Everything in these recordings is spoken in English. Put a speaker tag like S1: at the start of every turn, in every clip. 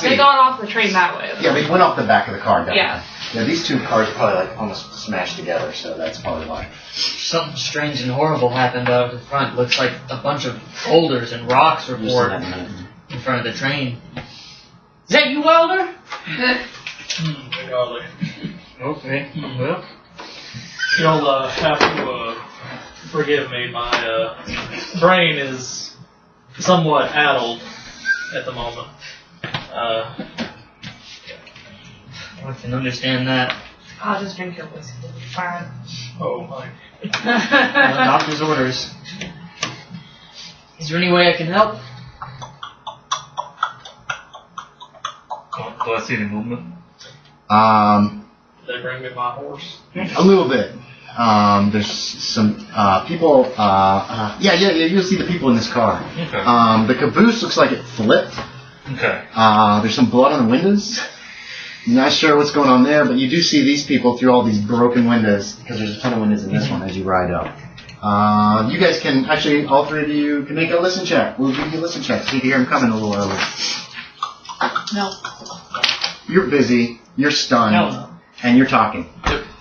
S1: They got off the train that way.
S2: Yeah, they went off the back of the car.
S1: Yeah.
S2: Yeah, these two cars probably like almost smashed together, so that's probably why.
S3: Something strange and horrible happened out at the front. Looks like a bunch of boulders and rocks were poured in front of the train. Is that you, Welder? Okay, well.
S4: You'll have to forgive me. My brain is somewhat addled at the moment.
S3: I can understand that.
S1: I'll just drink your whiskey. Fine.
S4: Oh my.
S3: Doctor's orders. Is there any way I can help?
S5: Do I see any movement?
S4: Did they bring me my horse?
S2: A little bit. There's some people. You'll see the people in this car.
S5: Okay.
S2: The caboose looks like it flipped.
S5: Okay.
S2: There's some blood on the windows. Not sure what's going on there, but you do see these people through all these broken windows, because there's a ton of windows in this one as you ride up. You guys can, actually, all three of you can make a listen check. We'll give you a listen check so you can hear him coming a little early.
S1: No.
S2: You're busy, you're stunned,
S3: No.
S2: and you're talking.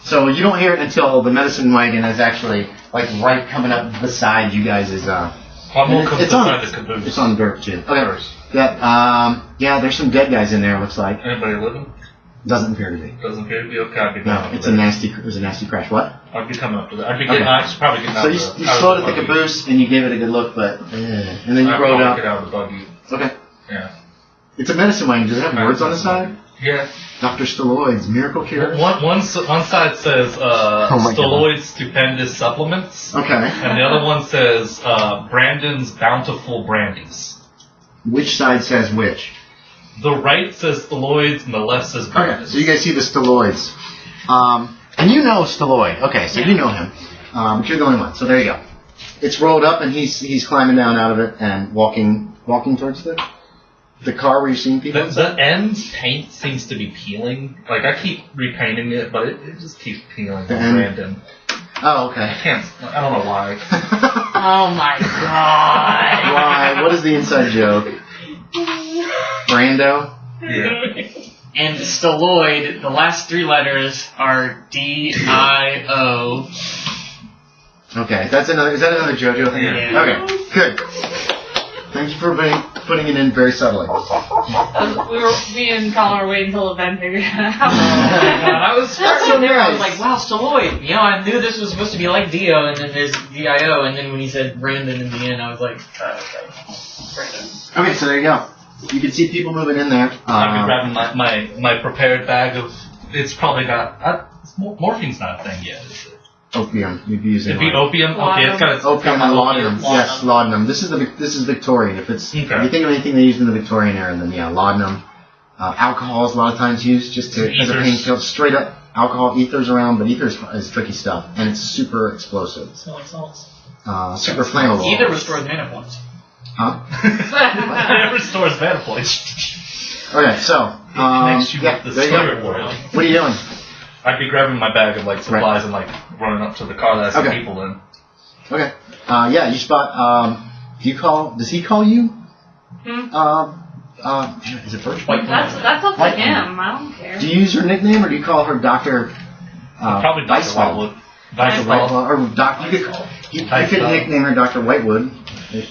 S2: So you don't hear it until the medicine wagon is actually, like, right coming up beside you guys is,
S5: I'm going to come beside the caboose.
S2: It's on dirt, too. Okay. Yeah, there's some dead guys in there, looks like.
S5: Anybody living?
S2: Doesn't appear to be.
S5: Doesn't appear to be. Okay, I'd be
S2: No, it was a nasty crash. What?
S5: I'd be coming up to that. I'd be getting, I'd probably getting out
S2: So
S5: of
S2: you
S5: the
S2: slowed at the caboose and you gave it a good look, but and then you rode up.
S5: Get out of the buggy.
S2: Okay.
S5: Yeah.
S2: It's a medicine wagon. Does it have words on the side?
S5: Yeah.
S2: Dr. Stalloid's Miracle Cure.
S5: One side says Stalloid's Stupendous Supplements.
S2: Okay.
S5: And the other one says Brandon's Bountiful Brandies.
S2: Which side says which?
S5: The right says Stalloid's and the left says Brandon's.
S2: Okay. So you guys see the Stalloids. And you know Stalloid. Okay, so you know him. But you're the only one. So there you go. It's rolled up and he's climbing down out of it and walking towards the car where you're seeing people.
S5: The end's paint seems to be peeling. Like, I keep repainting it, but it just keeps peeling on Brandon.
S2: Oh, okay.
S5: I don't know why.
S3: Oh my god!
S2: Why? What is the inside joke? Brando?
S5: Yeah.
S3: And Stalloid, the last three letters are D-I-O.
S2: Okay, is that another JoJo thing?
S3: Yeah.
S2: Okay, good. Thank you for putting it in very subtly.
S1: Me and Colin were waiting until the Ben figured it out.
S3: I was starting
S2: so
S3: there, I was
S2: nice.
S3: like, wow, Stalloid. You know, I knew this was supposed to be like Dio, and then there's D-I-O, and then when he said Brandon in the end, I was like, okay. Brandon.
S2: Okay, so there you go. You can see people moving in there.
S5: I'd be grabbing my prepared bag of... It's probably got... morphine's not a thing yet, is it?
S2: Opium. You'd be using
S5: It'd be opium? Okay, it's got
S2: opium and laudanum. Yes, laudanum. This is Victorian. If it's if you think of anything they used in the Victorian era, then yeah, laudanum. Alcohol is a lot of times used just as a painkiller. Straight up alcohol, ethers around, but ether is tricky stuff, and it's super explosive.
S4: Smelling salts.
S2: Super flammable.
S3: Ether restores mana points.
S2: Huh?
S5: It restores mana points.
S2: Okay, so
S5: Connects you with the
S2: there you go.
S5: spirit world.
S2: What are you doing?
S5: I'd be grabbing my bag of like supplies and like running up to the car that has some people in.
S2: Okay. Yeah, you spot. Does he call you? Is it Birch?
S1: That's up to him. I don't care.
S2: Do you use her nickname or do you call her Dr.
S5: Probably Dr.
S2: Weisswald?
S5: Whitewood.
S2: Dr. Whitewood. Or you could nickname her Dr. Whitewood.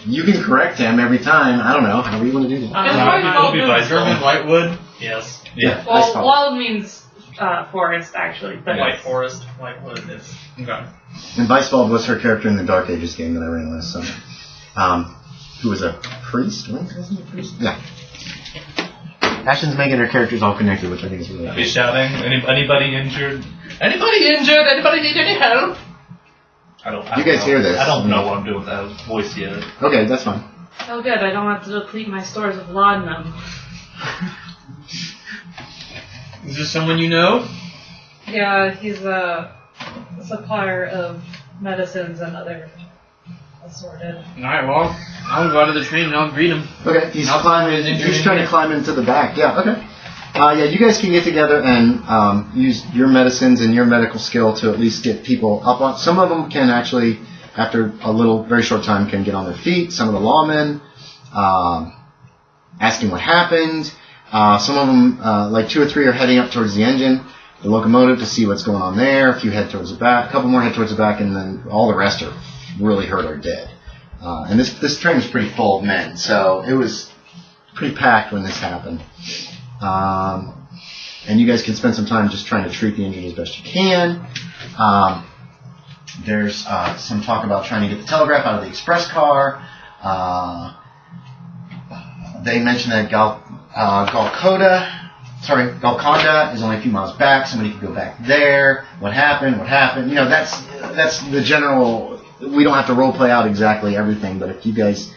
S2: You can correct him every time. I don't know. How do you want to do that?
S5: It'll be Weisswald.
S3: Whitewood?
S4: Yes.
S5: Yeah.
S1: Well, Wald means forest, actually. But
S4: White Forest, Whitewood is. Okay.
S2: And Weisswald was her character in the Dark Ages game that I ran last summer. Who was a priest? Wasn't he a priest? Yeah. Ashton's making her characters all connected, which I think is really
S5: Be shouting. Anybody injured? Anybody injured? Anybody need any help? I don't
S2: guys hear this?
S5: I don't know what I'm doing with that voice yet.
S2: Okay, that's fine.
S1: Oh, good. I don't have to deplete my stores of laudanum.
S3: Is this someone you know?
S1: Yeah, he's a supplier of medicines and other assorted.
S3: Alright, well, I'll go out of the train and I'll greet him.
S2: Okay, he's trying to climb into the back. Yeah, okay. Yeah, you guys can get together and use your medicines and your medical skill to at least get people up on. Some of them can actually, after a very short time, can get on their feet. Some of the lawmen, asking what happened. Some of them, like 2 or 3, are heading up towards the engine, the locomotive, to see what's going on there. A few head towards the back. A couple more head towards the back, and then all the rest are really hurt or dead. And this train was pretty full of men, so it was pretty packed when this happened. And you guys can spend some time just trying to treat the injured as best you can. There's some talk about trying to get the telegraph out of the express car. They mentioned that Golconda is only a few miles back. Somebody could go back there. What happened? You know, that's the general. We don't have to role play out exactly everything, but if you guys,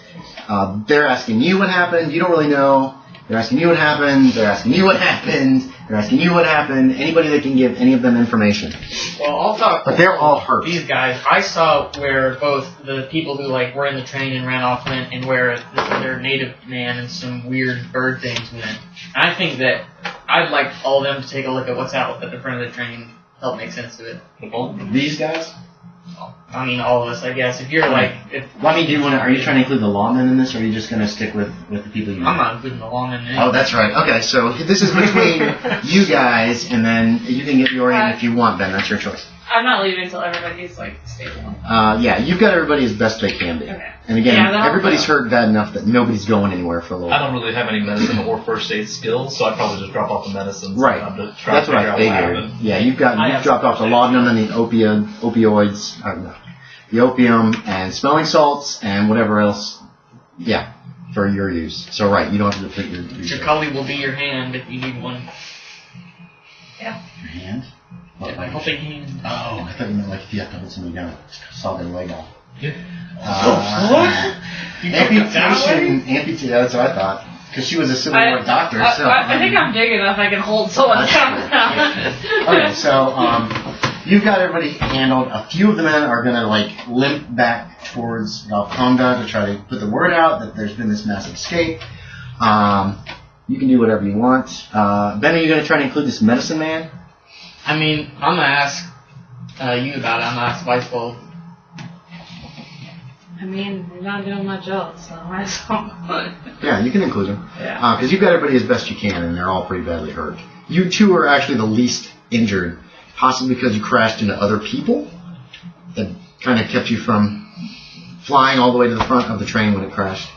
S2: they're asking you what happened. You don't really know. They're asking you what happened. They're asking you what happened. They're asking you what happened. Anybody that can give any of them information.
S3: Well, I'll talk.
S2: But they're all hurt.
S3: These guys, I saw where both the people who were in the train and ran off went, and where this other native man and some weird bird things went. And I think that I'd like all of them to take a look at what's out at the front of the train, help make sense of it.
S2: These guys?
S3: I mean, all of us, I guess. If you're like,
S2: Well, I mean, are you trying to include the lawmen in this, or are you just going to stick with the people you know?
S3: I'm not including the lawmen in it.
S2: Oh, that's right. Okay, so this is between you guys, and then you can get Yorie in if you want, Ben. That's your choice.
S1: I'm not leaving until everybody's stable.
S2: Yeah, you've got everybody as best they can be.
S1: Okay.
S2: And again,
S1: Yeah,
S2: everybody's hurt bad enough that nobody's going anywhere for a little
S5: I
S2: while.
S5: don't really have any medicine or first aid skills, so I'd probably just drop off the medicines.
S2: Right.
S5: To try
S2: That's
S5: to
S2: what
S5: figure
S2: I
S5: out
S2: figured.
S5: happened.
S2: Yeah, you've dropped off the laudanum and the opioids. The opium and smelling salts and whatever else. Yeah, for your use. So right, you don't have to put your
S3: Jacali will be your hand if you need one.
S1: Yeah.
S2: Your hand? What, like,
S3: Helping hand.
S2: oh, I thought you meant like if you have to hold somebody down, saw their leg off.
S5: Yeah.
S2: Amputation, that's what I thought. Because she was a Civil War doctor, so.
S1: I think I'm big enough I can hold someone down now.
S2: Okay, so you've got everybody handled. A few of the men are going to limp back towards Golconda to try to put the word out that there's been this massive escape. You can do whatever you want. Ben, are you going to try to include this medicine man?
S3: I mean, I'm going to ask you about it. I'm going to ask Weisswald.
S1: I mean, you're not doing much else, so I might as well.
S2: Yeah, you can include him.
S1: Yeah.
S2: Because you've got everybody as best you can, and they're all pretty badly hurt. You two are actually the least injured, possibly because you crashed into other people that kind of kept you from flying all the way to the front of the train when it crashed.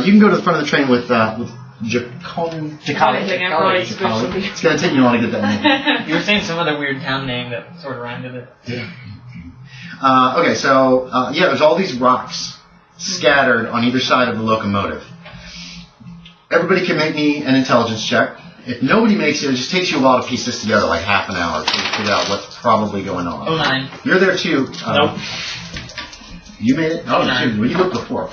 S2: You can go to the front of the train with Jacali. It's going to take you long to get that name.
S3: You were saying some other weird town name that sort of rhymed with it.
S2: Yeah. Okay, so, there's all these rocks scattered on either side of the locomotive. Everybody can make me an intelligence check. If nobody makes it, it just takes you a while to piece this together, like half an hour, to figure out what's probably going on.
S3: 09.
S2: You're there too.
S3: Nope.
S2: You made it? Oh,
S3: 09.
S2: well, you looked before.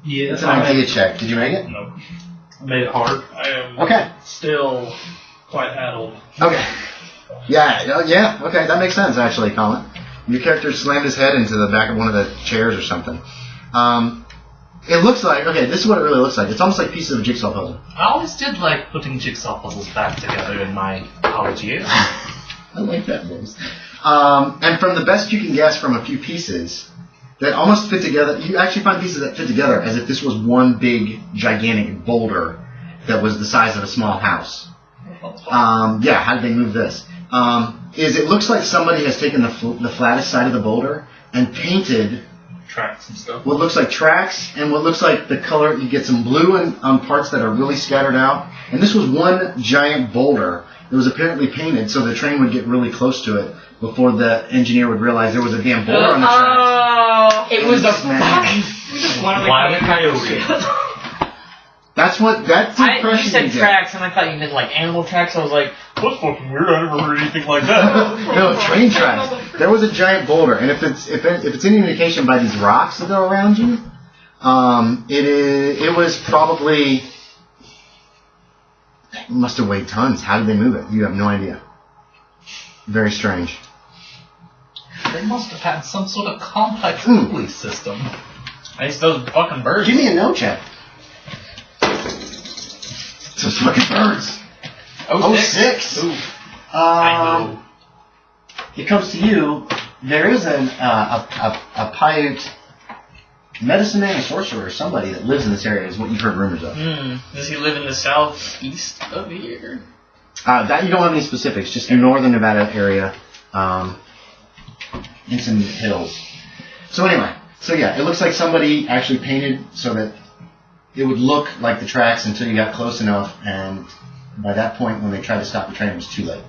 S5: Yeah.
S2: It's an idea check. Did you make it?
S4: Nope.
S5: Made it hard.
S4: I am
S2: Okay.
S4: still quite addled.
S2: Okay. Yeah, okay, that makes sense, actually, Collin. Your character slammed his head into the back of one of the chairs or something. It looks like, this is what it really looks like. It's almost like pieces of a jigsaw puzzle.
S5: I always did like putting jigsaw puzzles back together in my college years.
S2: I like that voice. And from the best you can guess from a few pieces that almost fit together, you actually find pieces that fit together as if this was one big, gigantic boulder that was the size of a small house. How did they move this? It looks like somebody has taken the flattest side of the boulder and painted
S5: Tracks and stuff.
S2: what looks like tracks and what looks like the color. You get some blue on parts that are really scattered out. And this was one giant boulder that was apparently painted so the train would get really close to it before the engineer would realize there was a damn boulder on the track.
S1: Oh,
S3: It was a
S5: Wild coyote.
S2: That's the
S3: You
S2: impression
S3: said
S2: you get.
S3: tracks, and I thought you meant like animal tracks. I was like, what's fucking weird? I never heard anything like that.
S2: No, train tracks. There was a giant boulder, and if it's any indication by these rocks that are around you, it was probably, it must have weighed tons. How did they move it? You have no idea. Very strange.
S5: They must have had some sort of complex pulley system.
S3: I just those fucking birds.
S2: Give me a no check. Those fucking birds. 06.
S3: Ooh.
S5: I know.
S2: It comes to you. There is a Paiute medicine man, a sorcerer, or somebody that lives in this area is what you've heard rumors of.
S3: Does he live in the southeast of here?
S2: That you don't have any specifics, just the northern Nevada area, in some hills. So anyway, it looks like somebody actually painted so that it would look like the tracks until you got close enough, and by that point, when they tried to stop the train, it was too late.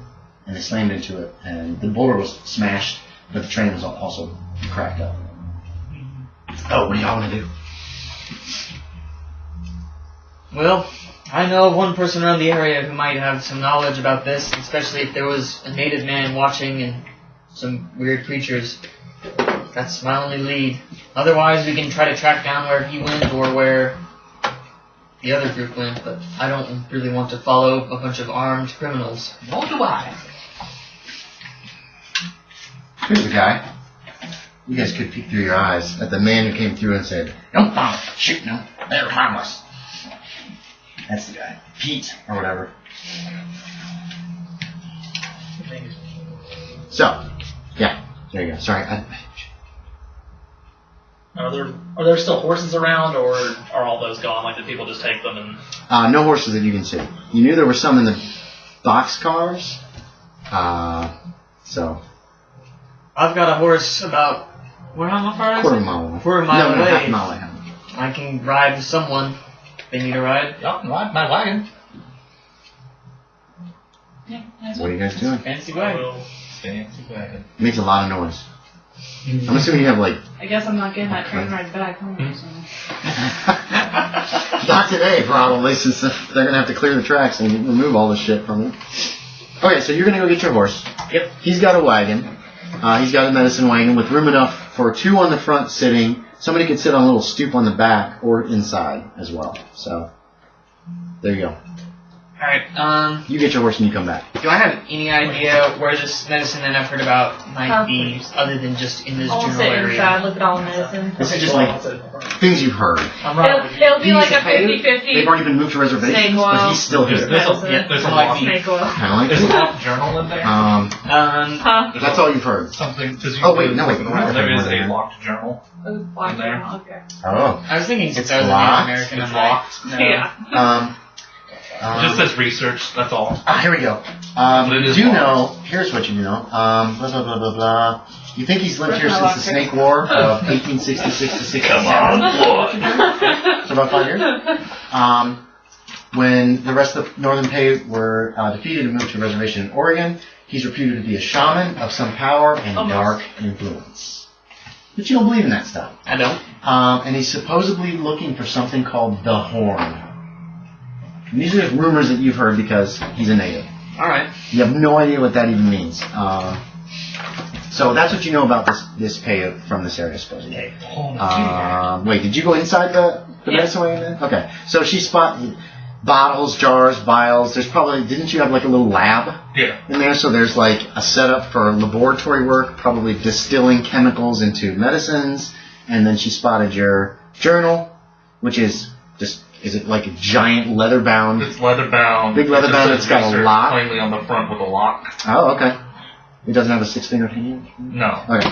S2: And they slammed into it, and the boulder was smashed, but the train was also cracked up. Oh, what do y'all want to do?
S3: Well, I know of one person around the area who might have some knowledge about this, especially if there was a native man watching and some weird creatures. That's my only lead. Otherwise, we can try to track down where he went or where the other group went, but I don't really want to follow a bunch of armed criminals.
S5: Nor do I.
S2: Here's the guy. You guys could peek through your eyes at the man who came through and said, "Don't bother shooting them. They're harmless." That's the guy. Pete, or whatever. So, yeah, there you go. Sorry.
S4: Are there still horses around, or are all those gone? Like, did people just take them and...
S2: No horses that you can see. You knew there were some in the boxcars. So...
S3: I've got a horse about... how far is it?
S2: Quarter mile away.
S3: Quarter mile away.
S2: Half a mile away.
S3: I can ride with someone. They need a ride.
S5: Y'all can ride my wagon.
S1: Yeah,
S2: What are you guys doing?
S3: Fancy wagon.
S5: Fancy wagon.
S2: Makes a lot of noise. I'm assuming you have like...
S1: I guess I'm not getting that train ride back home. So.
S2: Not today, probably, since they're going to have to clear the tracks and remove all this shit from it. Okay, so you're going to go get your horse.
S3: Yep.
S2: He's got a wagon. He's got a medicine wagon with room enough for 2 on the front sitting. Somebody could sit on a little stoop on the back or inside as well. So, there you go.
S3: Alright,
S2: You get your horse and you come back.
S3: do I have any idea where this medicine that I've heard about might be, other than just in this
S1: I'll
S3: general
S1: sit
S3: area?
S1: inside, look at all the medicine.
S2: This is just like things you've heard.
S3: I'm right.
S1: It'll be like a
S2: They've
S1: 50-50
S2: already been moved to reservations,
S1: snake
S2: but
S1: oil.
S2: he's still here.
S5: There's a lot.
S1: Snake oil.
S2: Kind of like
S5: There's a
S2: it.
S5: lot journal in there.
S1: Huh?
S2: That's all you've heard.
S5: Something. Cause
S2: Oh, wait, no, wait.
S5: There is a locked journal.
S1: Black
S5: In there.
S1: journal, okay.
S2: Oh.
S3: I was thinking since
S2: It's
S3: I was
S2: locked.
S3: a Native American,
S5: It's
S3: I'm like,
S5: locked.
S3: no.
S1: Yeah.
S5: It just says research. That's all.
S2: Here we go.
S5: But it
S2: You
S5: is
S2: do
S5: locked.
S2: know, here's what you know. Blah, blah, blah, blah, blah. You think he's lived here since the Snake War of 1866 to 67. So about 5 years. When the rest of the Northern Pay were defeated and moved to a reservation in Oregon, he's reputed to be a shaman of some power and dark influence. But you don't believe in that stuff.
S3: I don't.
S2: And he's supposedly looking for something called the Horn. And these are just rumors that you've heard because he's a native.
S3: Alright.
S2: You have no idea what that even means. So that's what you know about this pay from this area, supposedly. Wait, did you go inside the medicine wagon then? Okay. So she spotted bottles, jars, vials. There's probably, didn't you have like a little lab in there? So there's like a setup for laboratory work, probably distilling chemicals into medicines. And then she spotted your journal, which is just, is it like a giant leather-bound?
S5: It's leather-bound.
S2: Big leather-bound that's got a lock?
S5: Plainly on the front with a lock.
S2: Oh, okay. It doesn't have a 6-fingered hand?
S5: No.
S2: Okay.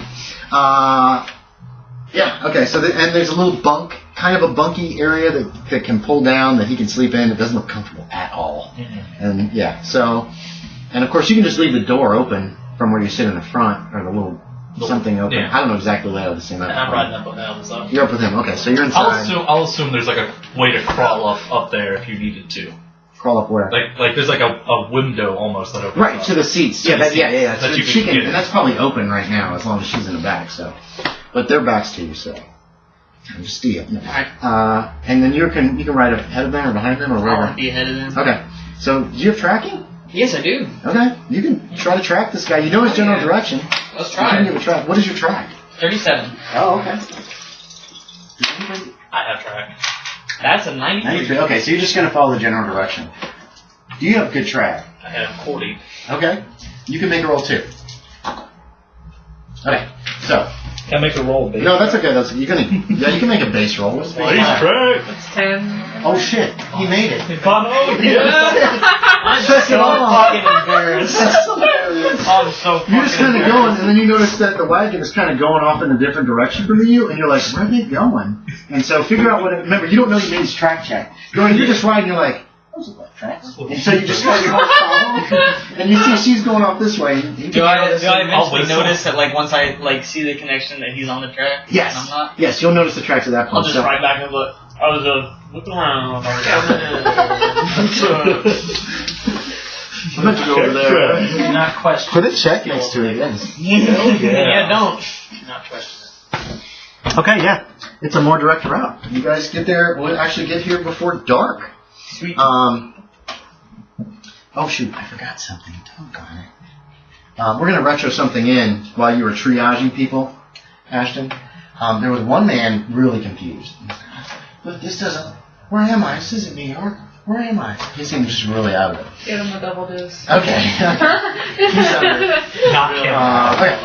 S2: Yeah, okay, so and there's a little bunk, kind of a bunky area that can pull down that he can sleep in. It doesn't look comfortable at all. Mm-hmm. And yeah, so, and of course you can just leave the door open from where you sit in the front, or the little something open.
S5: Yeah.
S2: I don't know exactly the layout of the same.
S4: And I'm riding up with him, so...
S2: You're up with him, okay, so you're inside.
S5: I'll assume there's like a way to crawl up there if you needed to.
S2: Crawl up where?
S5: Like there's like a window almost that opens
S2: Right,
S5: up.
S2: to the seats. Yeah,
S5: To the
S2: that, yeah.
S5: seats
S2: So
S5: that you
S2: she
S5: can
S2: can,
S5: get.
S2: and that's probably open right now as long as she's in the back. So, but their backs to you, so just steal.
S3: Alright.
S2: And then you can ride ahead of them or behind them or
S3: I
S2: wherever.
S3: want to be ahead of them.
S2: Okay. So, do you have tracking?
S3: Yes, I do.
S2: Okay. You can try to track this guy. You know his general direction.
S3: Let's
S2: You
S3: try
S2: can
S3: it.
S2: give a track. What is your track?
S3: 37.
S2: Oh, okay.
S4: I have track.
S3: That's a 93.
S2: 93. Okay, so you're just going to follow the general direction. Do you have good track?
S4: I have 40.
S2: Okay. You can make a roll too. Okay. So,
S4: Can I make a roll, baby?
S2: no, that's okay. You can make a base roll. What's the base roll?
S4: track.
S1: It's 10.
S2: Oh shit, he made it.
S4: Oh,
S3: I'm
S2: Check it
S3: so
S2: off.
S3: fucking embarrassed.
S2: That's hilarious.
S3: I'm so
S2: You're just kind of going, and then you notice that the wagon is kind of going off in a different direction from you, and you're like, where are they going? And so figure out what. Remember, you don't know you made his track check. You're just riding. You're like, those look like tracks. And so you just start your horse follow, and you see she's going off this way.
S3: Do I eventually notice that, like, once I like see the connection that he's on the track?
S2: Yes.
S3: And I'm not?
S2: Yes, you'll notice the tracks at that point.
S3: I'll just ride back and look. I was looking around.
S2: I'm meant to go over there.
S4: Not question.
S2: Put a check next to it, yes.
S3: Yeah, don't.
S4: Not question it.
S2: Okay, yeah. It's a more direct route. You guys get there, we'll actually get here before dark.
S3: Sweet.
S2: Oh shoot, I forgot something. Doggone it. We're going to retro something in while you were triaging people, Ashton. There was one man really confused. Look, this doesn't... Where am I? This isn't New York. Where am I? He seemed just really out of it.
S1: Give him a double dose.
S2: Okay. He's out of it.
S4: Not
S2: okay.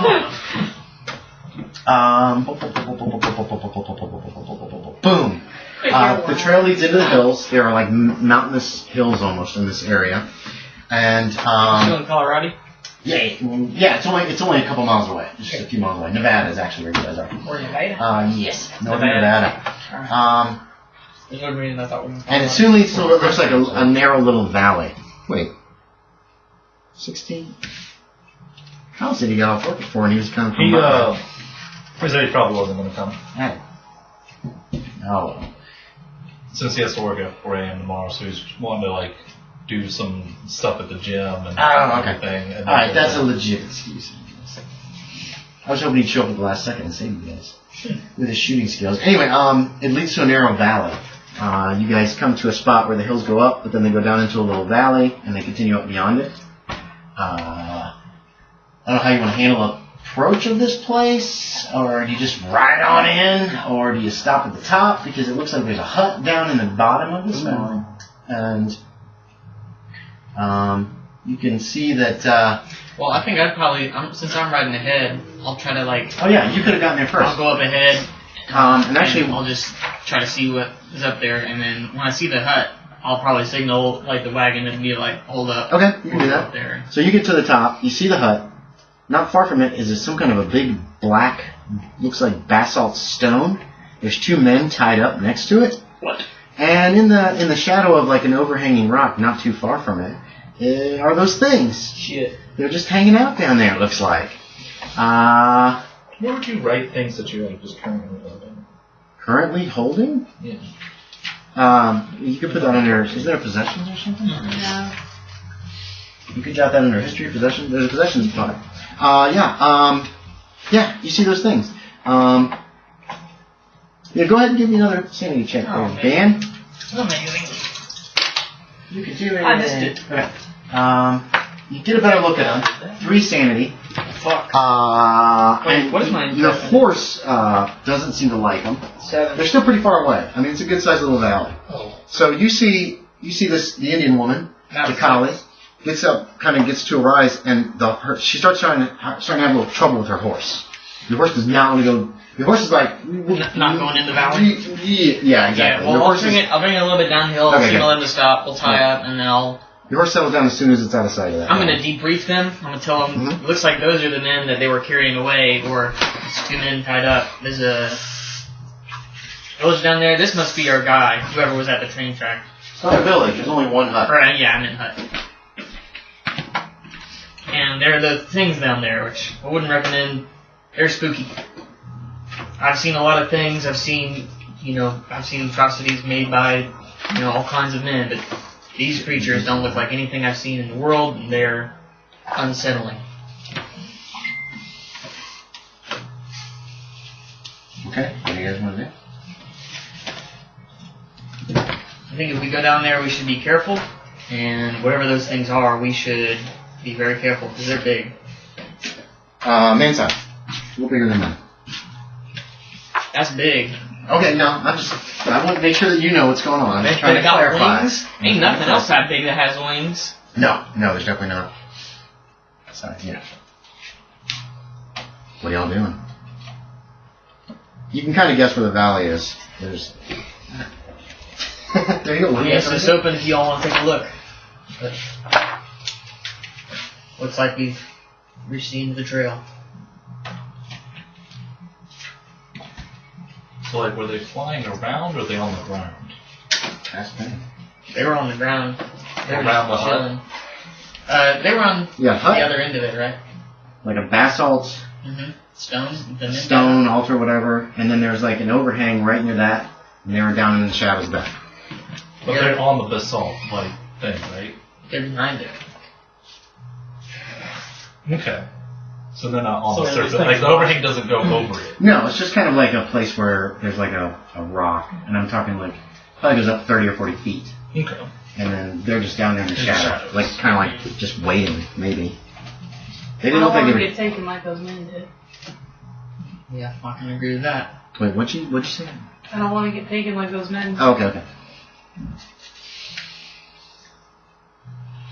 S2: Boom. The trail leads into the hills. There are like mountainous hills almost in this area, and
S3: Still in Colorado?
S2: yeah. It's only a couple miles away, just a few miles away. Nevada is actually where you guys are.
S3: We're in Nevada?
S2: Yes, northern Nevada.
S3: There's no reason I thought we were in
S2: And it soon leads to what looks like a narrow little valley. Wait, 16. Kyle said he got off work before, and he was coming from.
S5: He said he probably wasn't going to come.
S2: Hey. Oh.
S5: Since he has to work at 4 a.m. tomorrow, so he's wanting to like do some stuff at the gym and everything. And
S2: alright, that's a legit excuse. I was hoping he'd show up at the last second and save you guys with his shooting skills. Anyway, it leads to a narrow valley. You guys come to a spot where the hills go up, but then they go down into a little valley, and they continue up beyond it. I don't know how you want to handle approach of this place, or do you just ride on in, or do you stop at the top, because it looks like there's a hut down in the bottom of this valley, and you can see that
S3: Well, I think I'd probably, since I'm riding ahead, I'll try to like...
S2: oh yeah, you could have gotten there first.
S3: I'll go up ahead,
S2: and actually
S3: I'll just try to see what is up there, and then when I see the hut, I'll probably signal like the wagon and be like, hold up.
S2: okay, you can do that.
S3: Up there.
S2: So you get to the top, you see the hut. Not far from it is some kind of a big black, looks like basalt stone. There's two men tied up next to it.
S3: What?
S2: And in the shadow of like an overhanging rock, not too far from it, are those things.
S3: Shit.
S2: They're just hanging out down there, it looks like.
S5: Where would you write things that you're like just currently holding?
S2: Currently holding?
S5: Yeah.
S2: You could put that under, is there possessions or something?
S1: No.
S2: You could jot that under history, possession. There's a possessions part. Yeah, you see those things. Yeah, go ahead and give me another sanity check there, Dan.
S3: Amazing.
S2: You could do it.
S3: I missed it.
S2: Okay. You get a better look at them. 3 sanity.
S3: Fuck.
S2: Wait,
S3: and what is mine?
S2: Your horse doesn't seem to like them.
S3: 7.
S2: They're still pretty far away. I mean, it's a good sized little valley.
S3: Oh.
S2: So you see the Indian woman, Jacali, gets up, kind of gets to a rise, and she starts starting to have a little trouble with her horse. Your horse does not want to go. Your horse is like
S3: not going in the valley.
S2: Yeah, exactly.
S3: Yeah, well, I'll bring it a little bit downhill.
S2: Okay,
S3: Signal them to stop. We'll tie up, and then
S2: Your horse settles down as soon as it's out of sight of that.
S3: I'm gonna debrief them. I'm gonna tell them. It looks like those are the men that they were carrying away, or it's 2 men tied up. There's a village down there. This must be our guy, whoever was at the train track.
S2: It's not a village. There's only one hut.
S3: Right? Yeah, I'm in hut. And there are the things down there, which I wouldn't recommend. They're spooky. I've seen a lot of things. I've seen atrocities made by, all kinds of men, but these creatures don't look like anything I've seen in the world, and they're unsettling.
S2: Okay, what do you guys want to do?
S3: I think if we go down there, we should be careful, and whatever those things are, we should be very careful, because they're big.
S2: Man size. A little bigger than that.
S3: That's big.
S2: Okay, no, I want to make sure that you know what's going on. I'm trying to
S3: got
S2: clarify.
S3: Wings? Ain't nothing else that big that has wings.
S2: No, there's definitely not. Sorry, yeah. What are y'all doing? You can kind of guess where the valley is. There's... there you go.
S3: Yes, it's open if y'all want to take a look. Looks like we've reach the end of the trail.
S5: So, like, were they flying around or were they on the ground?
S3: They were on the ground. They were
S5: Around the hut?
S3: chilling. They were on
S2: Yeah,
S3: the
S2: hut.
S3: other end of it, right?
S2: Like a basalt
S3: Stone.
S2: altar, whatever, and then there's like an overhang right near that, and they were down in the shadows back.
S5: But
S3: Yeah.
S5: they're on the basalt, like, thing, right?
S3: They're behind it.
S5: Okay. So they're not on
S4: So
S5: the
S4: these
S5: surface.
S4: things
S5: Like, the
S4: are-
S5: overhang doesn't go over it.
S2: No, it's just kind of like a place where there's like a rock, and I'm talking like, probably goes up 30 or 40 feet.
S5: Okay.
S2: And then they're just down there in the
S5: In the
S2: shadow.
S5: shadows.
S2: Like, kind of like just waiting, maybe. They didn't
S1: I
S2: look
S1: don't
S2: like
S1: want to
S2: they
S1: get taken like those men did.
S3: Yeah, I can agree with that.
S2: were... Wait, what'd you say?
S1: I don't want to get taken like those men.
S2: Oh, okay.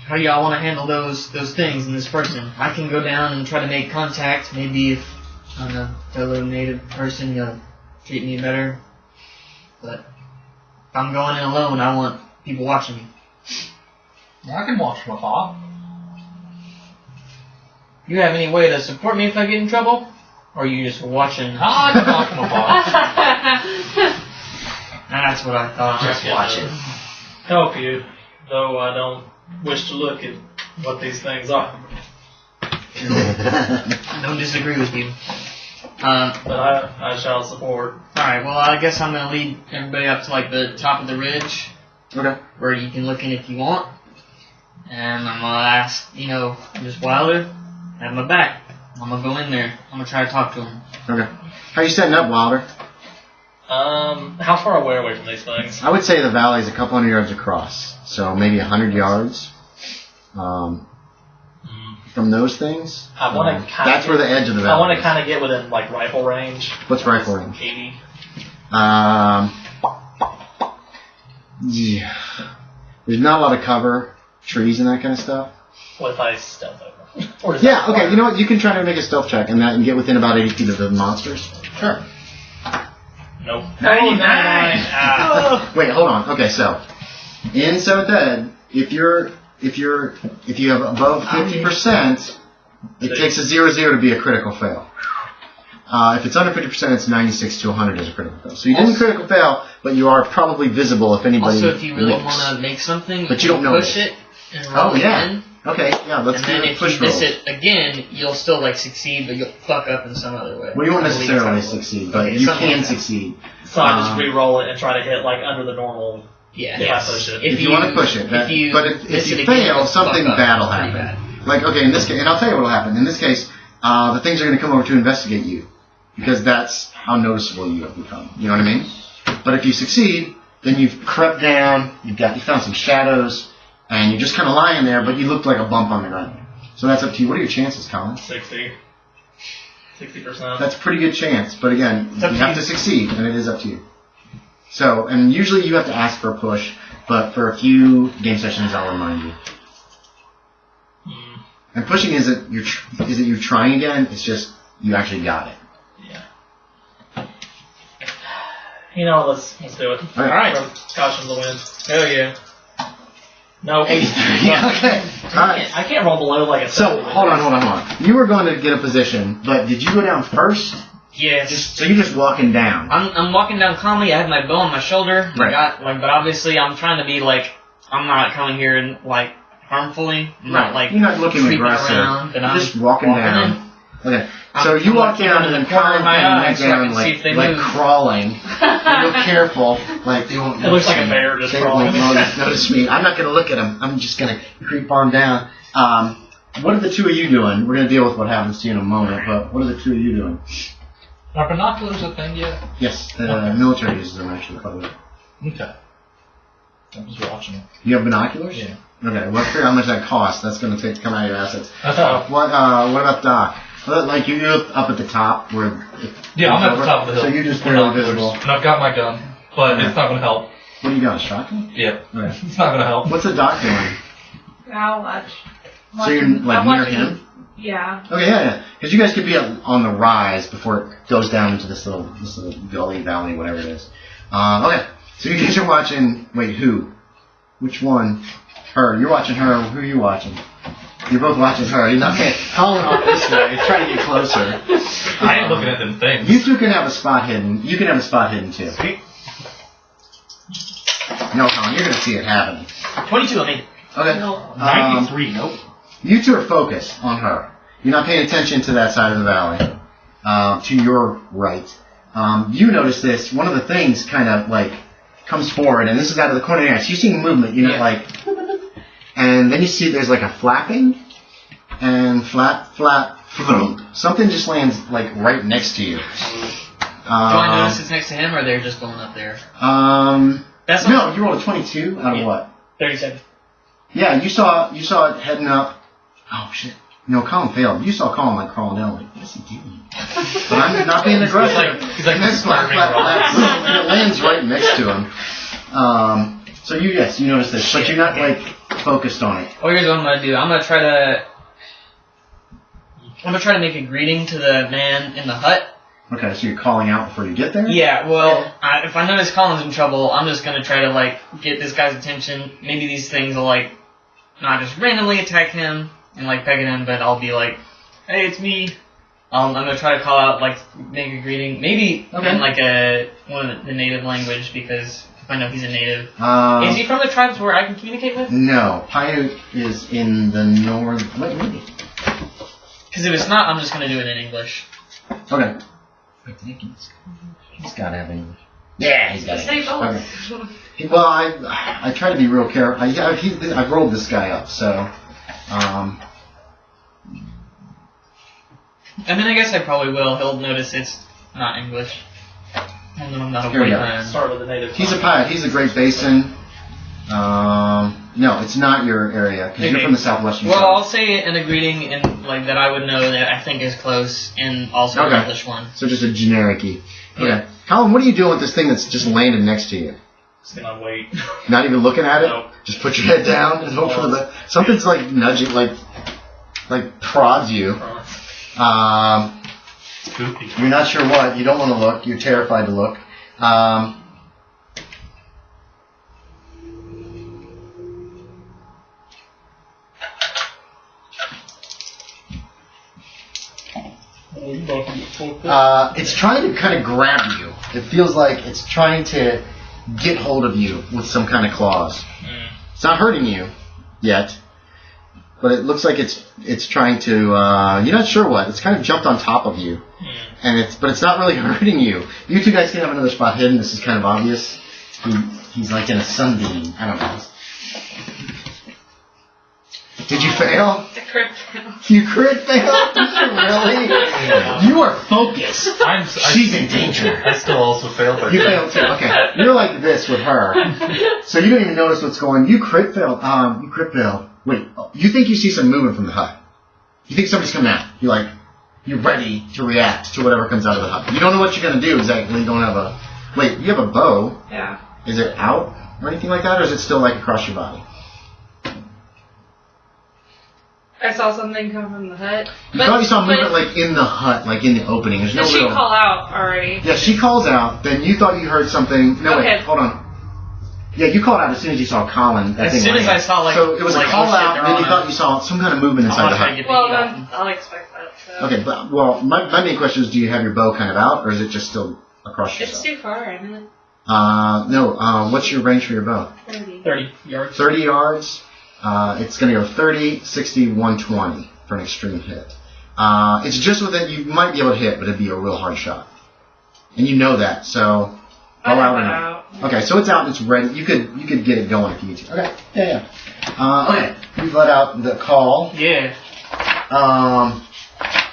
S3: How do y'all want to handle those things in this person? I can go down and try to make contact. Maybe if I'm a fellow native person, you'll treat me better. But if I'm going in alone, I want people watching me.
S5: I can watch from afar.
S3: You have any way to support me if I get in trouble? Or are you just watching?
S5: I can watch from afar.
S3: That's what I thought.
S4: Just watching. Help you, though I don't wish to look at what these things are.
S3: I don't disagree with you.
S4: But I shall support.
S3: Alright, well, I guess I'm going to lead everybody up to, like, the top of the ridge,
S2: Okay.
S3: where you can look in if you want. And I'm going to ask, Miss Wilder, have my back. I'm going to go in there. I'm going to try to talk to him.
S2: Okay. How you setting up, Wilder?
S4: How far away are we from these things?
S2: I would say the valley's a couple hundred yards across. So maybe 100 yards. From those things.
S4: I want to kind
S2: That's where the edge of the valley
S4: I want to
S2: is.
S4: kind of get within like rifle range.
S2: What's rifle range?
S4: 80.
S2: Yeah. There's not a lot of cover, trees and that kind of stuff.
S4: What if I stealth over? Or does
S2: Yeah,
S4: that
S2: okay,
S4: require-
S2: you know what? You can try to make a stealth check and that and get within about 80 feet of the monsters. Sure.
S4: Nope.
S3: 99!
S4: Ah.
S2: Wait, hold on. Okay, so in 7th Ed, if you have above 50%, it takes a 0-0 to be a critical fail. If it's under 50%, it's 96 to 100 as a critical fail. So you didn't critical fail, but you are probably visible if anybody
S3: Also, if you really
S2: looks.
S3: want to make something,
S2: But you don't know
S3: push
S2: it.
S3: it and roll
S2: yeah.
S3: again.
S2: Okay, yeah, let's
S3: And
S2: do
S3: then
S2: a
S3: if
S2: push
S3: you miss
S2: roll.
S3: it again, you'll still succeed, but you'll fuck up in some other way.
S2: Well, you won't
S3: I believe
S2: necessarily
S3: it's how it works.
S2: succeed, but
S3: Okay,
S2: you
S3: something
S2: can
S3: like that.
S2: succeed.
S4: So I just re-roll it and try to hit like under the normal.
S3: Yeah.
S4: If I push it.
S2: If you want to push it,
S3: if you
S2: but if
S3: miss
S2: you
S3: it again,
S2: fail,
S3: you'll
S2: something
S3: fuck up
S2: bad will
S3: pretty
S2: happen. Like, okay, in this case, and I'll tell you what will happen. In this case, the things are going to come over to investigate you, because that's how noticeable you have become. You know what I mean? But if you succeed, then you've crept down, you found some shadows, and you're just kind of lying there, but you look like a bump on the ground. So that's up to you. What are your chances, Collin?
S4: 60%.
S2: That's a pretty good chance, but again,
S3: It's up
S2: you
S3: to
S2: have
S3: you.
S2: to succeed, and it is up to you. So, and usually you have to ask for a push, but for a few game sessions, I'll remind you. And pushing isn't you're trying again. It's just you actually got it.
S4: Yeah. You know, let's do it.
S2: All right.
S4: Caution to the wind.
S3: Hell yeah.
S4: No.
S2: 83. Okay. All right.
S4: I can't roll below like a
S2: So
S4: 7.
S2: hold on. You were going to get a position, but did you go down first?
S3: Yeah,
S2: So you're just walking down.
S3: I'm walking down calmly. I have my bow on my shoulder.
S2: Right.
S3: But obviously I'm trying to be I'm not coming here and harmfully. I'm not
S2: You're not looking
S3: creeping
S2: aggressive.
S3: around, but
S2: You're
S3: I'm
S2: just walking down.
S3: in.
S2: Okay.
S3: I'm
S2: So you walk
S3: looking
S2: down
S3: into
S2: and
S3: the
S2: then
S3: corner of my
S2: Collin
S3: eye
S2: went
S3: so I
S2: down
S3: can see if they
S2: like
S3: move.
S2: crawling. Real careful. Like they won't.
S4: It looks like a
S2: notice
S4: bear
S2: me.
S4: just
S2: They
S4: crawling.
S2: won't notice me. I'm not going to look at him. I'm just going to creep on down. What are the two of you doing? We're going to deal with what happens to you in a moment. But what are the two of you doing?
S5: Are binoculars a thing yet?
S2: Yes, the military uses them actually quite a bit.
S5: Okay. I was watching it.
S2: You have binoculars?
S5: Yeah.
S2: Okay. Well, figure how much that costs. That's going to come out of your assets.
S5: Oh.
S2: What about Doc? Well, like you're up at the top where.
S5: Yeah, I'm at the top of the hill.
S2: So you're just
S5: with
S2: barely
S5: binoculars.
S2: visible.
S5: And I've got my gun, but it's not going to help.
S2: What do you got? A shotgun?
S5: Yeah.
S2: Okay.
S5: It's not going to help.
S2: What's the Doc doing?
S1: I'll watch.
S2: So you're like near him?
S1: Yeah.
S2: Okay, yeah. Because you guys could be up on the rise before it goes down into this little gully, valley, whatever it is. Okay. So you guys are watching. Wait, who? Which one? Her. You're watching her. Who are you watching? You're both watching her. You're not calling off this way. Trying to get closer.
S5: I ain't looking at them things.
S2: You two can have a spot hidden. You can have a spot hidden too. No, Colin, you're going to see it happening.
S3: 22 on me.
S2: Okay.
S5: 93, nope.
S2: You two are focused on her. You're not paying attention to that side of the valley. To your right. You notice this. One of the things kind of like comes forward, and this is out of the corner of your eyes. You see movement. You know, like, and then you see there's like a flapping, and flap, thump. Something just lands like right next to you.
S3: Do I notice it's next to him, or they're just going up there?
S2: No, you rolled a 22 out of what?
S3: 37.
S2: Yeah, you saw it heading up. Oh shit! No, Colin failed. You saw Colin like crawling down. Like, what's he doing? But I'm not being aggressive.
S5: He's like
S2: next flap. It lands right next to him. So you notice this, but you're not like focused on it.
S3: Oh, here's what I'm gonna do. I'm gonna try to make a greeting to the man in the hut.
S2: Okay, so you're calling out before you get there?
S3: Yeah, well, if I notice Colin's in trouble, I'm just gonna try to, like, get this guy's attention. Maybe these things will, like, not just randomly attack him and, like, peg at him, but I'll be like, hey, it's me. I'm gonna try to call out, like, make a greeting. Maybe in, like, one of the native language, because if I know he's a native. Is he from the tribes where I can communicate with?
S2: No. Paiute is in the north. What, maybe?
S3: Because if it's not, I'm just gonna do it in English.
S2: Okay. He's got to have English. Yeah, he's got English. Okay. Well, I try to be real careful. I've rolled this guy up, so.
S3: I mean, I guess I probably will. He'll notice it's not English. And then I'm not a boyfriend.
S4: Start with the native.
S2: He's a pirate. He's a Great Basin. No, it's not your area because you're from the southwestern.
S3: Well, I'll say it in a greeting in like that I would know that I think is close, and also an English one.
S2: So just a generic-y. Okay.
S3: Yeah.
S2: Colin, what are you doing with this thing that's just landed next to you?
S4: Just gonna wait.
S2: Not even looking at it?
S4: Nope.
S2: Just put your head down and hope for the something's like nudging, like prods you. You're not sure what. You don't want to look. You're terrified to look. It's trying to kind of grab you. It feels like it's trying to get hold of you with some kind of claws. It's not hurting you yet, but it looks like it's trying to. You're not sure what. It's kind of jumped on top of you, but it's not really hurting you. You two guys can have another spot hidden. This is kind of obvious. He's like in a sunbeam. I don't know. Did you fail?
S1: The crit fail.
S2: You crit failed? Really? You are focused. She's in danger.
S5: I still also failed.
S2: You failed too. Okay. You're like this with her. So you don't even notice what's going on. You crit failed. You crit failed. Wait. You think you see some movement from the hut. You think somebody's coming out. You're ready to react to whatever comes out of the hut. You don't know what you're going to do exactly. You don't have a... Wait, you have a bow.
S1: Yeah.
S2: Is it out or anything like that? Or is it still like across your body?
S1: I saw something come from the hut.
S2: You thought you saw movement like in the hut, like in the opening. There's no
S1: Did she call out already?
S2: Yeah, she calls out. Then you thought you heard something. No,
S1: okay.
S2: Wait, hold on. Yeah, you called out as soon as you saw Colin.
S3: As soon as I saw like...
S2: So it was
S3: like,
S2: a call out, and then you thought you saw some kind of movement inside the hut.
S1: Well, then I'll expect that. So.
S2: Okay, but my main question is, do you have your bow kind of out, or is it just still across yourself?
S1: It's too far, isn't it?
S2: No. What's your range for your bow?
S3: 30 yards.
S2: 30 yards. It's going to go 30, 60, 120 for an extreme hit. It's just within, you might be able to hit, but it'd be a real hard shot. And you know that, so go out or not. Okay, so it's out and it's ready. You could get it going if you need to. Okay, yeah. Okay, you've let out the call.
S3: Yeah.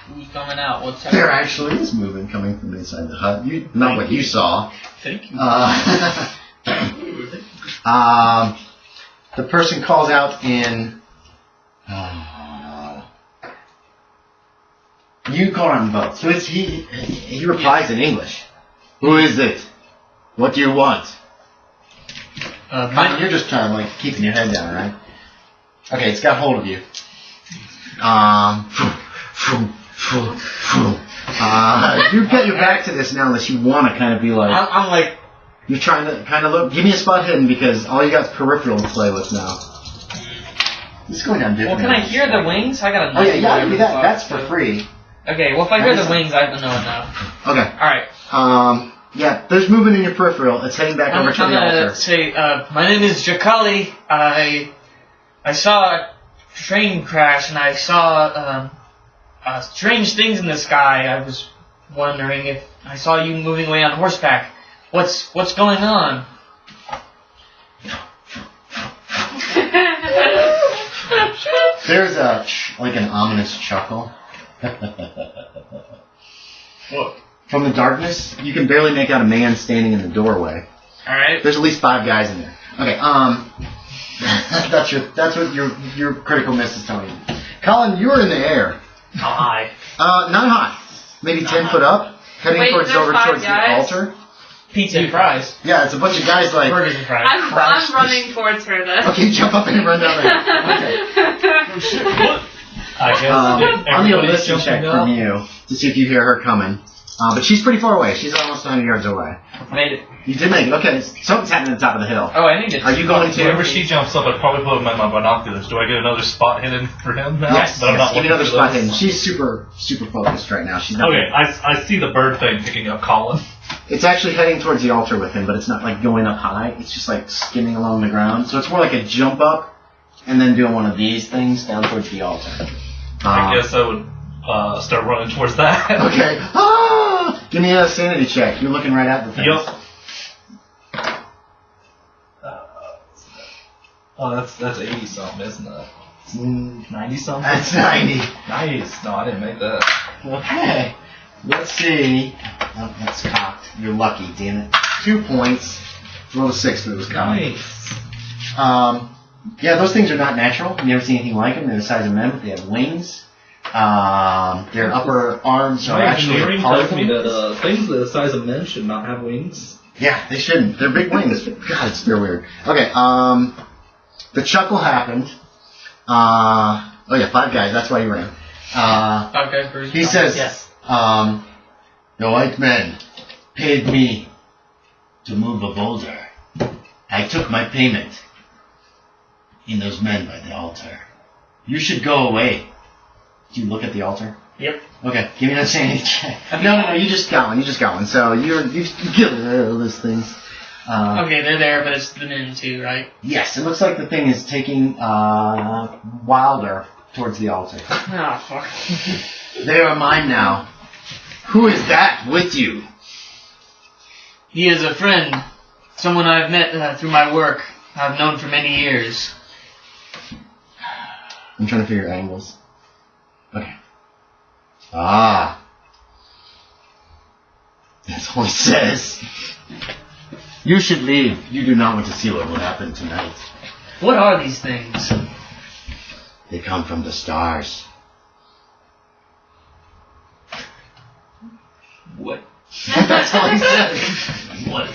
S3: Who's coming out? What's happening?
S2: There actually is movement coming from inside the hut. Not what you saw.
S3: Thank you.
S2: The person calls out in... you call out in both. So it's he replies in English. Who is it? What do you want? You're just trying to, like, keeping your head down, right? Okay, it's got hold of you. You get your back to this now unless you want to kind of be like...
S3: I'm like...
S2: You're trying to kind of look... Give me a spot hidden because all you got is peripheral to play with now. It's going down different.
S3: Well, can I hear the wings? I gotta know.
S2: Oh yeah, yeah, do that. That's for free.
S3: Okay, well if I hear the wings, I have to know it now.
S2: Okay.
S3: Alright.
S2: Yeah, there's movement in your peripheral. It's heading back over to the altar.
S3: Say, my name is Jacali. I saw a train crash and I saw strange things in the sky. I was wondering if I saw you moving away on horseback. What's going on?
S2: There's an ominous chuckle.
S3: What?
S2: From the darkness, you can barely make out a man standing in the doorway.
S3: Alright.
S2: There's at least 5 guys in there. Okay, that's what your critical miss is telling you. Collin, you're in the air.
S4: How high?
S2: Not high. Maybe 10 foot up, heading towards
S1: there's 5
S2: towards
S1: guys?
S2: the altar.
S3: Pizza and fries.
S2: Yeah, it's a bunch of guys like.
S3: Burgers and fries.
S1: I'm running towards her then.
S2: Okay, jump up and run down there. Okay.
S5: I guess
S2: I'm gonna
S5: everybody's
S2: listen check
S5: jumping
S2: from
S5: up.
S2: you to see if you hear her coming. But she's pretty far away. She's almost 100 yards away.
S3: Made it.
S2: You did make it. Okay, something's happening at the top of the hill.
S3: Oh, I need it.
S2: Are you going to?
S5: Whenever she jumps up, I'd probably put my binoculars. Do I get another spot hidden for him now?
S2: Yes,
S5: But I'm not
S2: give me
S5: looking
S2: another
S5: for
S2: spot
S5: those.
S2: hidden. She's super focused right now. She's not.
S5: Okay, I see the bird thing picking up Collin.
S2: It's actually heading towards the altar with him, but it's not like going up high. It's just like skimming along the ground. So it's more like a jump up and then doing one of these things down towards the altar.
S5: I guess I would start running towards that.
S2: Okay. Ah! Give me a sanity check. You're looking right at the thing.
S5: Yup. Oh, that's 80 something, isn't it? 90 something?
S2: That's 90.
S5: Nice. No, I didn't make that.
S2: Okay. Let's see. Oh, that's cocked. You're lucky, damn it. 2 points. Roll a 6, but it was cocked.
S5: Nice.
S2: Yeah, those things are not natural. You never see anything like them. They're the size of men, but they have wings. Their upper arms are
S4: My
S2: actually
S4: engineering
S2: part
S4: tells
S2: of
S4: me
S2: them.
S4: that things the size of men should not have wings.
S2: Yeah, they shouldn't. They're big wings. God, they're weird. Okay, the chuckle happened. Oh yeah, 5 guys. That's why you ran.
S3: 5 guys per
S2: He says,
S3: yes.
S2: the white men paid me to move a boulder. I took my payment in those men by the altar. You should go away. Do you look at the altar?
S3: Yep.
S2: Okay, give me that sanity check. No, you just got one. So you killed all those things.
S3: Okay, they're there, but it's the men too, right?
S2: Yes, it looks like the thing is taking Wilder towards the altar.
S3: Oh, fuck.
S2: They are mine now. Who is that with you?
S3: He is a friend. Someone I've met through my work. I've known for many years.
S2: I'm trying to figure angles. Okay. Ah. That's all it says. You should leave. You do not want to see what will happen tonight.
S3: What are these things?
S2: They come from the stars.
S3: What?
S2: That's all he said.
S3: What?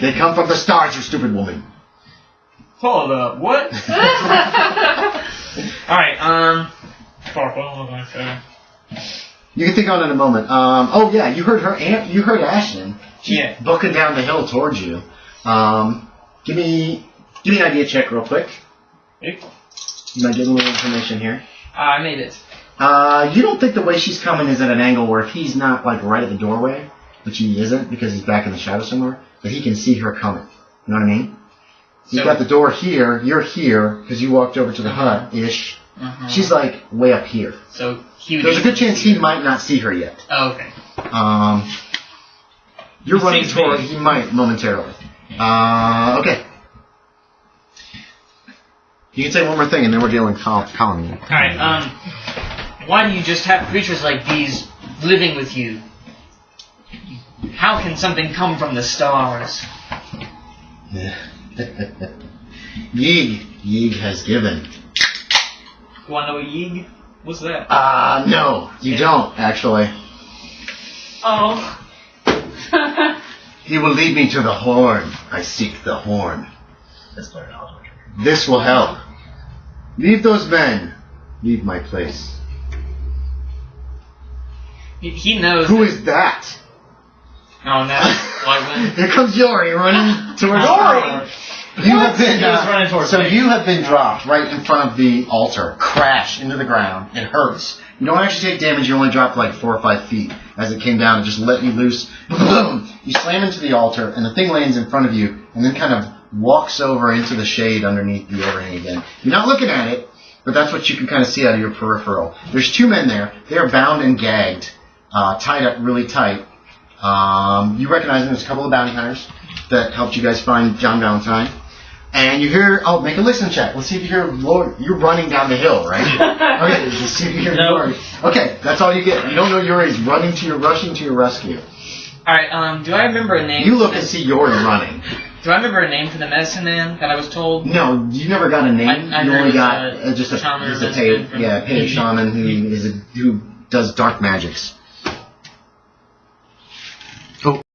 S2: They come from the stars, you stupid woman.
S3: Hold up, what? Alright, fuck, what am I gonna say?
S2: You can think on it in a moment. Oh yeah, you heard her. You heard Ashton. She's booking down the hill towards you. Give me an idea check real quick.
S3: Okay.
S2: You might get a little information here.
S3: I made it.
S2: You don't think the way she's coming is at an angle where if he's not like right at the doorway, which he isn't because he's back in the shadow somewhere, but he can see her coming. You know what I mean? You've got the door here. You're here because you walked over to the hut-ish. She's like way up here.
S3: So he would.
S2: There's a good chance he might not see her yet.
S3: Oh, okay.
S2: You're
S3: He
S2: running
S3: sees
S2: toward.
S3: me.
S2: He might momentarily. Okay. You can say one more thing, and then we're dealing with Collin.
S3: Alright, why do you just have creatures like these living with you? How can something come from the stars?
S2: Yig has given.
S3: You wanna know a Yig? What's that?
S2: No, you don't, actually.
S1: Oh.
S2: He will lead me to the horn. I seek the horn.
S4: That's clear knowledge.
S2: This will help. Leave those men. Leave my place.
S3: He knows.
S2: Who is that?
S3: Oh no, Whiteman.
S2: Here comes Yorie running towards
S3: Yorie!
S2: You have been
S4: He was running towards me.
S2: you have been dropped right in front of the altar, crash into the ground. It hurts. You don't actually take damage. You only dropped like 4 or 5 feet as it came down and just let you loose. Boom! You slam into the altar, and the thing lands in front of you, and then kind of walks over into the shade underneath the overhang again. You're not looking at it, but that's what you can kind of see out of your peripheral. There's 2 men there. They are bound and gagged, tied up really tight. You recognize them. There's a couple of bounty hunters that helped you guys find John Valentine. And you hear, make a listen check. Let's see if you hear Lord. You're running down the hill, right? Okay, let's see if you hear Yorie. Okay, that's all you get. You don't know Yorie's rushing to your rescue.
S3: Alright, do I remember a name?
S2: You look and see Yorie running.
S3: Do I remember a name for the medicine man that I was told?
S2: No, you never got a name.
S3: I
S2: You only got
S3: just a shaman
S2: just a paid shaman who does dark magics.